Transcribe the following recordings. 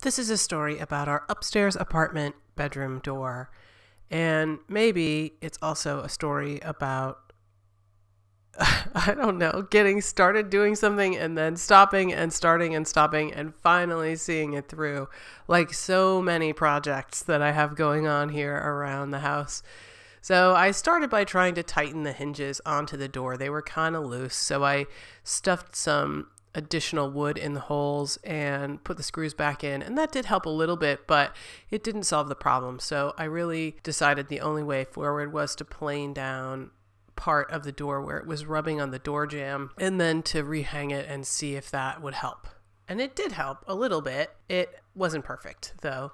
This is a story about our upstairs apartment bedroom door, and maybe it's also a story about, I don't know, getting started doing something and then stopping and starting and stopping and finally seeing it through, like so many projects that I have going on here around the house. So I started by trying to tighten the hinges onto the door. They were kind of loose, so I stuffed some additional wood in the holes and put the screws back in, and that did help a little bit, but it didn't solve the problem. So I really decided the only way forward was to plane down part of the door where it was rubbing on the door jamb and then to rehang it and see if that would help. And it did help a little bit. It wasn't perfect though.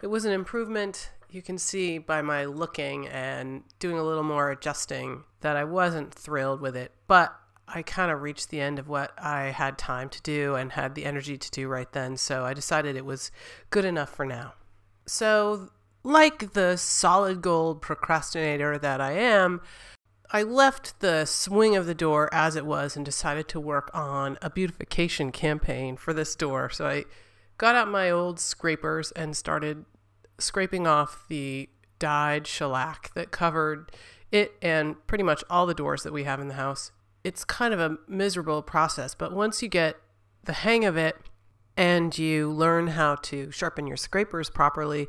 It was an improvement. You can see by my looking and doing a little more adjusting that I wasn't thrilled with it, but I kind of reached the end of what I had time to do and had the energy to do right then, so I decided it was good enough for now. So, like the solid gold procrastinator that I am, I left the swing of the door as it was and decided to work on a beautification campaign for this door. So I got out my old scrapers and started scraping off the dyed shellac that covered it and pretty much all the doors that we have in the house. It's kind of a miserable process, but once you get the hang of it and you learn how to sharpen your scrapers properly,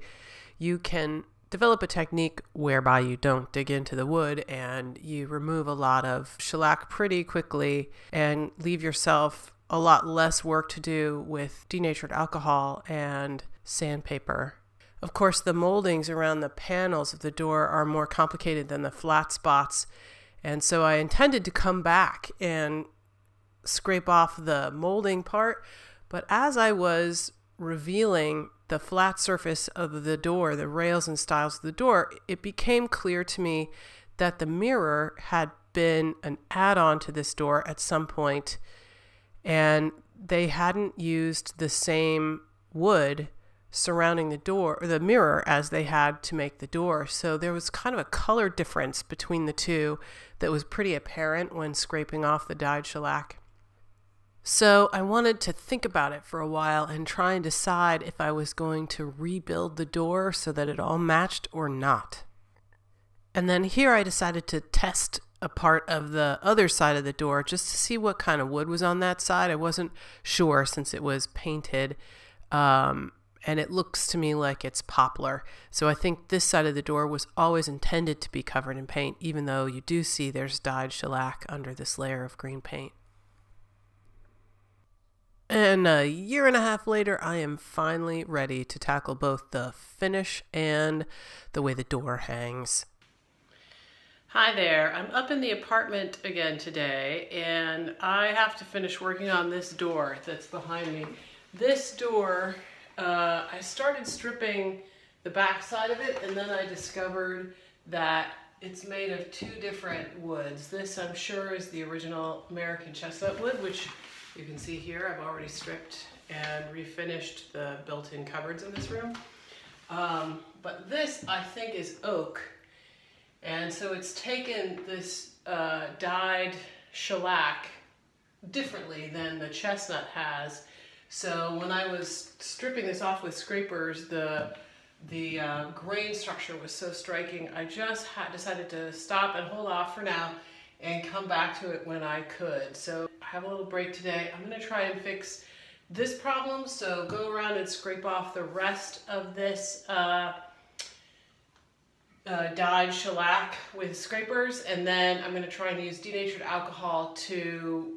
you can develop a technique whereby you don't dig into the wood and you remove a lot of shellac pretty quickly and leave yourself a lot less work to do with denatured alcohol and sandpaper. Of course, the moldings around the panels of the door are more complicated than the flat spots. And so I intended to come back and scrape off the molding part, but as I was revealing the flat surface of the door, the rails and stiles of the door, it became clear to me that the mirror had been an add-on to this door at some point, and they hadn't used the same wood surrounding the door or the mirror as they had to make the door. So there was kind of a color difference between the two that was pretty apparent when scraping off the dyed shellac. So I wanted to think about it for a while and try and decide if I was going to rebuild the door so that it all matched or not. And then here I decided to test a part of the other side of the door just to see what kind of wood was on that side. I wasn't sure since it was painted. And it looks to me like it's poplar. So I think this side of the door was always intended to be covered in paint, even though you do see there's dyed shellac under this layer of green paint. And a year and a half later, I am finally ready to tackle both the finish and the way the door hangs. Hi there, I'm up in the apartment again today, and I have to finish working on this door that's behind me. This door, I started stripping the back side of it, and then I discovered that it's made of two different woods. This, I'm sure, is the original American chestnut wood, which you can see here. I've already stripped and refinished the built-in cupboards in this room. But this, I think, is oak. And so it's taken this dyed shellac differently than the chestnut has. So when I was stripping this off with scrapers, the grain structure was so striking, I just decided to stop and hold off for now and come back to it when I could. So I have a little break today. I'm going to try and fix this problem, so go around and scrape off the rest of this dyed shellac with scrapers, and then I'm going to try and use denatured alcohol to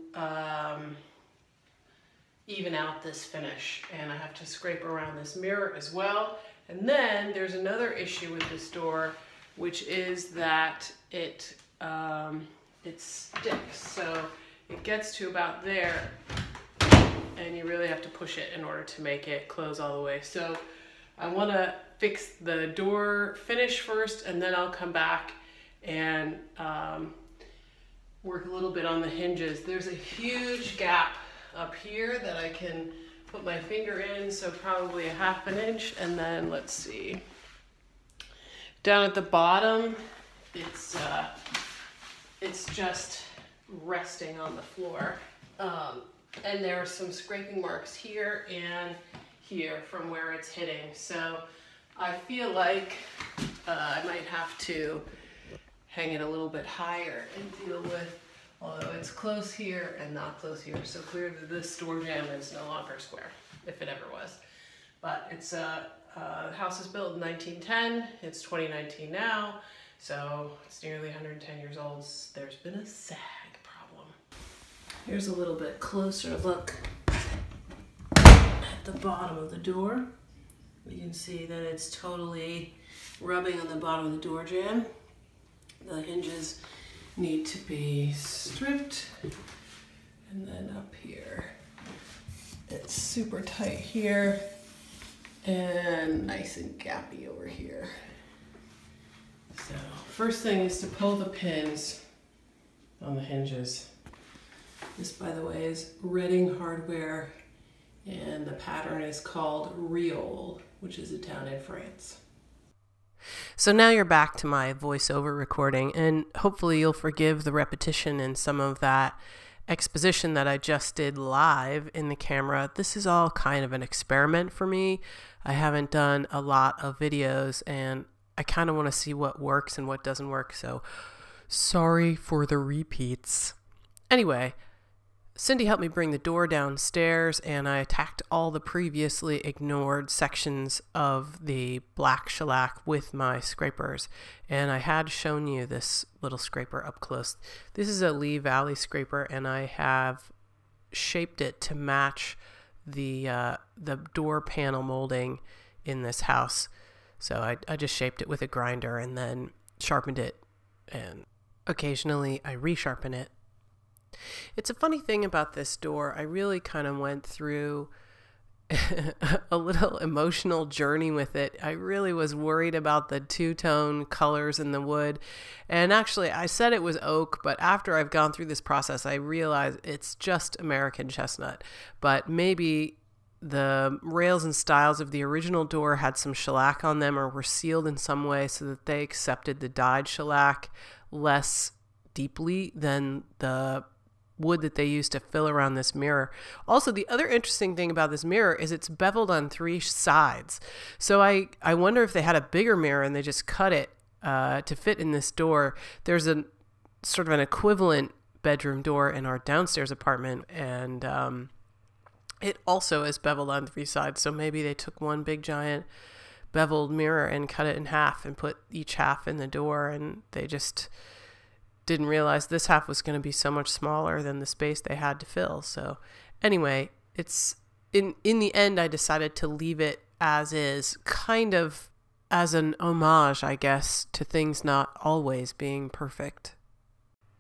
even out this finish. And I have to scrape around this mirror as well. And then there's another issue with this door, which is that it sticks. So it gets to about there, and you really have to push it in order to make it close all the way. So I want to fix the door finish first, and then I'll come back and work a little bit on the hinges. There's a huge gap up here that I can put my finger in, so probably a ½ an inch, and then let's see. Down at the bottom, it's just resting on the floor. And there are some scraping marks here and here from where it's hitting. So I feel like I might have to hang it a little bit higher and deal with, although it's close here and not close here. So clearly this door jamb is no longer square, if it ever was. But it's the house was built in 1910. It's 2019 now. So it's nearly 110 years old. There's been a sag problem. Here's a little bit closer look at the bottom of the door. You can see that it's totally rubbing on the bottom of the door jamb. The hinges need to be stripped. And then up here, it's super tight here and nice and gappy over here. So first thing is to pull the pins on the hinges. This, by the way, is Reading hardware, and the pattern is called Riol, which is a town in France. So now you're back to my voiceover recording, and hopefully you'll forgive the repetition in some of that exposition that I just did live in the camera. This is all kind of an experiment for me. I haven't done a lot of videos, and I kind of want to see what works and what doesn't work, so sorry for the repeats. Anyway, Cindy helped me bring the door downstairs, and I attacked all the previously ignored sections of the black shellac with my scrapers. And I had shown you this little scraper up close. This is a Lee Valley scraper, and I have shaped it to match the door panel molding in this house. So I just shaped it with a grinder and then sharpened it, and occasionally I resharpen it. It's a funny thing about this door. I really kind of went through a little emotional journey with it. I really was worried about the two-tone colors in the wood. And actually, I said it was oak, but after I've gone through this process, I realized it's just American chestnut. But maybe the rails and stiles of the original door had some shellac on them or were sealed in some way so that they accepted the dyed shellac less deeply than the wood that they used to fill around this mirror. Also, the other interesting thing about this mirror is it's beveled on 3 sides. So I wonder if they had a bigger mirror and they just cut it to fit in this door. There's a sort of an equivalent bedroom door in our downstairs apartment, and it also is beveled on 3 sides. So maybe they took one big giant beveled mirror and cut it in half and put each half in the door, and they just didn't realize this half was going to be so much smaller than the space they had to fill. So anyway, it's in the end I decided to leave it as is, kind of as an homage, I guess, to things not always being perfect.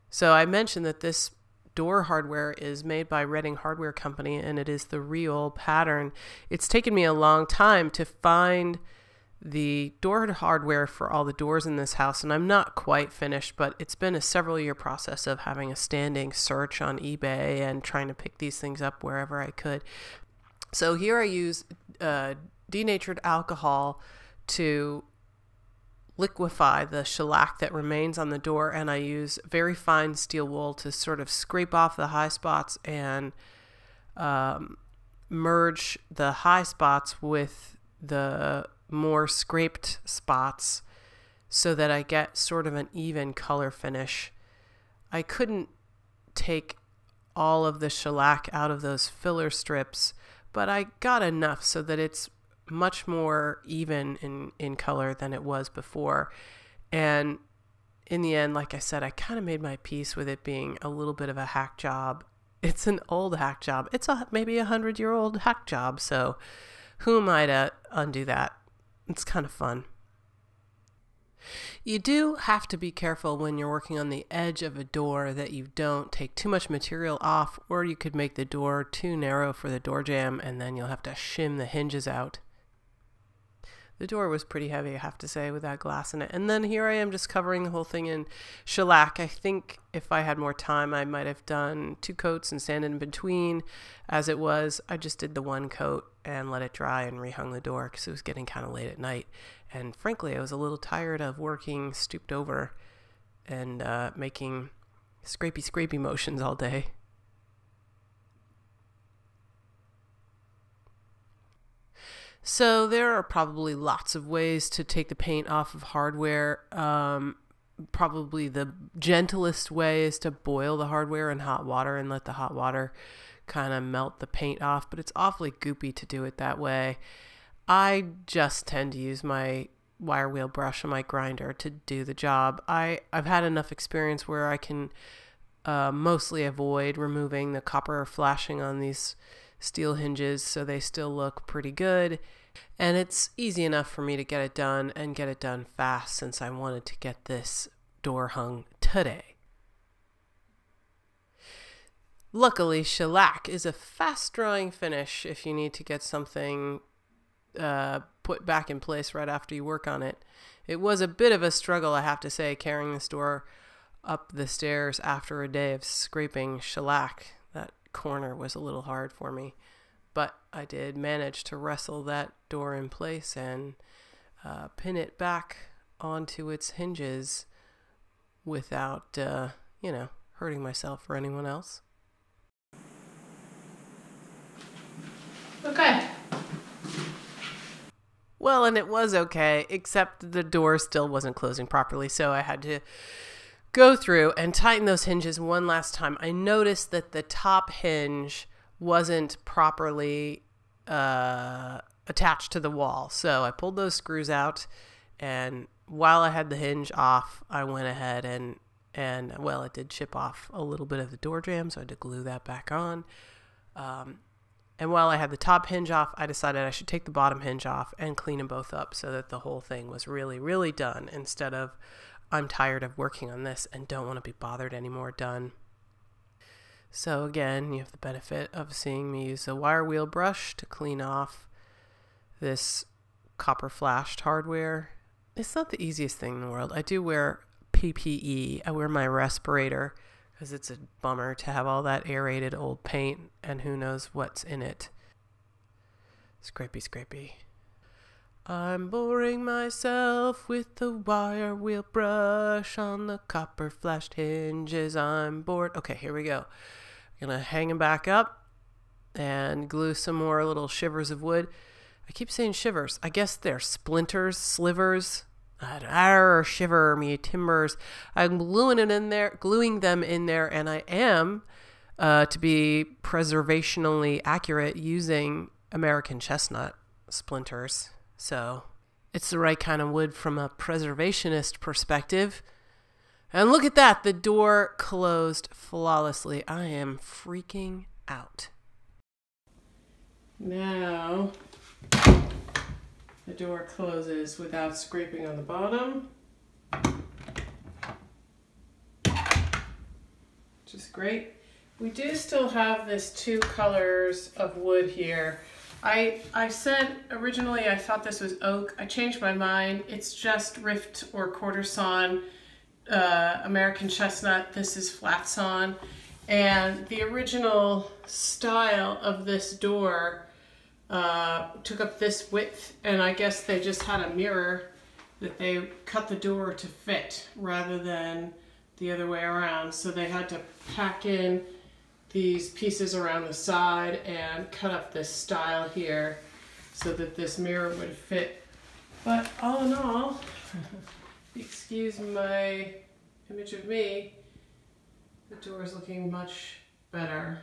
So I mentioned that this door hardware is made by Reading Hardware Company, and it is the Riol pattern. It's taken me a long time to find the door hardware for all the doors in this house, and I'm not quite finished, but it's been a several-year process of having a standing search on eBay and trying to pick these things up wherever I could. So here I use denatured alcohol to liquefy the shellac that remains on the door, and I use very fine steel wool to sort of scrape off the high spots and merge the high spots with the more scraped spots so that I get sort of an even color finish. I couldn't take all of the shellac out of those filler strips, but I got enough so that it's much more even in color than it was before. And in the end, like I said, I kind of made my peace with it being a little bit of a hack job. It's an old hack job. It's maybe 100-year-old hack job, so who am I to undo that? It's kind of fun. You do have to be careful when you're working on the edge of a door that you don't take too much material off, or you could make the door too narrow for the door jamb, and then you'll have to shim the hinges out. The door was pretty heavy, I have to say, with that glass in it. And then here I am just covering the whole thing in shellac. I think if I had more time, I might have done 2 coats and sanded in between. As it was, I just did the 1 coat and let it dry and rehung the door because it was getting kind of late at night. And frankly, I was a little tired of working stooped over and making scrapey motions all day. So there are probably lots of ways to take the paint off of hardware. Probably the gentlest way is to boil the hardware in hot water and let the hot water kind of melt the paint off, but it's awfully goopy to do it that way. I just tend to use my wire wheel brush and my grinder to do the job. I've had enough experience where I can mostly avoid removing the copper flashing on these steel hinges, so they still look pretty good. And it's easy enough for me to get it done and get it done fast, since I wanted to get this door hung today. Luckily, shellac is a fast-drying finish if you need to get something put back in place right after you work on it. It was a bit of a struggle, I have to say, carrying this door up the stairs after a day of scraping shellac. That corner was a little hard for me, but I did manage to wrestle that door in place and pin it back onto its hinges without, hurting myself or anyone else. Okay. Well, and it was okay, except the door still wasn't closing properly, so I had to go through and tighten those hinges one last time. I noticed that the top hinge wasn't properly attached to the wall, so I pulled those screws out, and while I had the hinge off, I went ahead and well, it did chip off a little bit of the door jamb, so I had to glue that back on. And while I had the top hinge off, I decided I should take the bottom hinge off and clean them both up so that the whole thing was really, really done, instead of I'm tired of working on this and don't want to be bothered anymore done. So again, you have the benefit of seeing me use a wire wheel brush to clean off this copper flashed hardware. It's not the easiest thing in the world. I do wear PPE. I wear my respirator, because it's a bummer to have all that aerated old paint and who knows what's in it. Scrapey, scrapey. I'm boring myself with the wire wheel brush on the copper flashed hinges. I'm bored. Okay, here we go. I'm gonna hang them back up and glue some more little shivers of wood. I keep saying shivers. I guess they're splinters, slivers. Shiver me timbers. I'm gluing them in there, and I am, to be preservationally accurate, using American chestnut splinters. So it's the right kind of wood from a preservationist perspective. And look at that, the door closed flawlessly. I am freaking out. Now the door closes without scraping on the bottom, which is great. We do still have this 2 colors of wood here. I said originally I thought this was oak. I changed my mind. It's just rift or quarter sawn American chestnut. This is flat sawn. And the original style of this door took up this width, and I guess they just had a mirror that they cut the door to fit rather than the other way around. So they had to pack in these pieces around the side and cut up this style here so that this mirror would fit. But all in all, excuse my image of me, the door is looking much better.